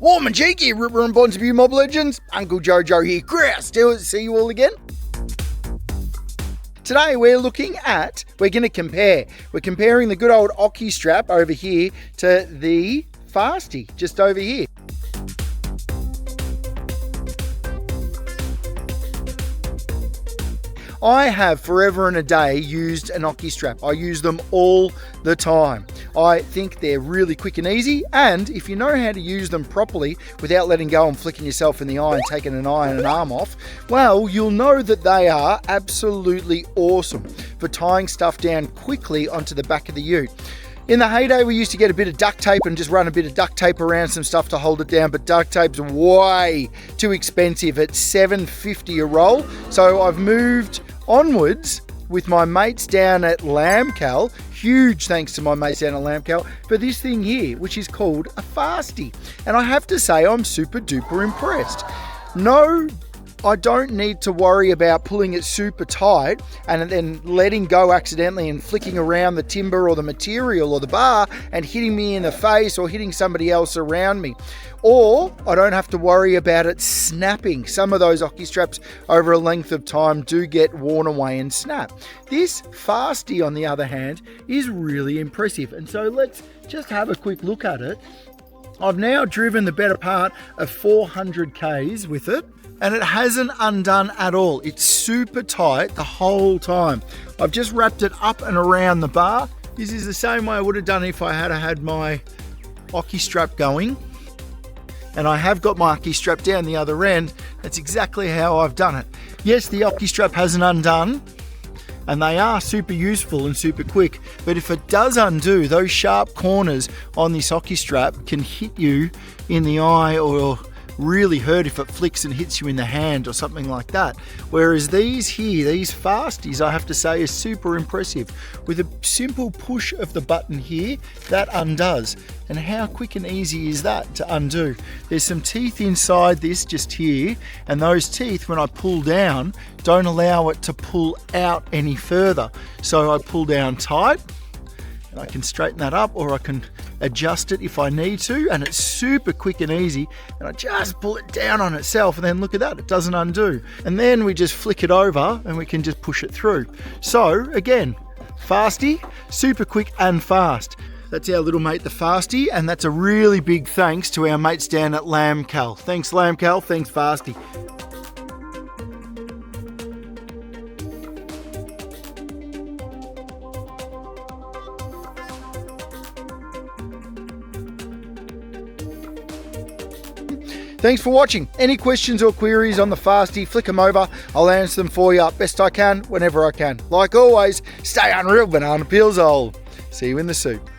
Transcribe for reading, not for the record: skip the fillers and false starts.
Warm and cheeky, Ripper and Bonds of you mob legends. Uncle Jojo here. Great, still see you all again. Today we're going to compare. We're comparing the good old ocky strap over here to the FASTY just over here. I have forever and a day used an ocky strap. I use them all the time. I think they're really quick and easy, and if you know how to use them properly without letting go and flicking yourself in the eye and taking an eye and an arm off, well, you'll know that they are absolutely awesome for tying stuff down quickly onto the back of the ute. In the heyday, we used to get a bit of duct tape and just run a bit of duct tape around some stuff to hold it down, but duct tape's way too expensive. It's $7.50 a roll, so I've moved onwards with my mates down at Lambcal. Huge thanks to my mates down at Lambcal for this thing here, which is called a FASTY. And I have to say, I'm super duper impressed. No, I don't need to worry about pulling it super tight and then letting go accidentally and flicking around the timber or the material or the bar and hitting me in the face or hitting somebody else around me. Or I don't have to worry about it snapping. Some of those ocky straps over a length of time do get worn away and snap. This FASTY, on the other hand, is really impressive. And so let's just have a quick look at it. I've now driven the better part of 400 Ks with it, and it hasn't undone at all. It's super tight the whole time. I've just wrapped it up and around the bar. This is the same way I would have done if I had my ocky strap going. And I have got my ocky strap down the other end. That's exactly how I've done it. Yes, the ocky strap hasn't undone, and they are super useful and super quick, but if it does undo, those sharp corners on this ocky strap can hit you in the eye or really hurt if it flicks and hits you in the hand or something like that. Whereas these here, these FASTYs, I have to say, are super impressive. With a simple push of the button here, that undoes. And how quick and easy is that to undo? There's some teeth inside this just here, and those teeth, when I pull down, don't allow it to pull out any further. So I pull down tight, and I can straighten that up, or I can adjust it if I need to, and it's super quick and easy, and I just pull it down on itself, and then look at that, it doesn't undo. And then we just flick it over and we can just push it through. So again, FASTY, super quick and fast. That's our little mate, the FASTY, and that's a really big thanks to our mates down at Lambcal. Thanks Lambcal, thanks FASTY. Thanks for watching. Any questions or queries on the FASTY, flick them over. I'll answer them for you best I can, whenever I can. Like always, stay unreal, banana peels old. See you in the soup.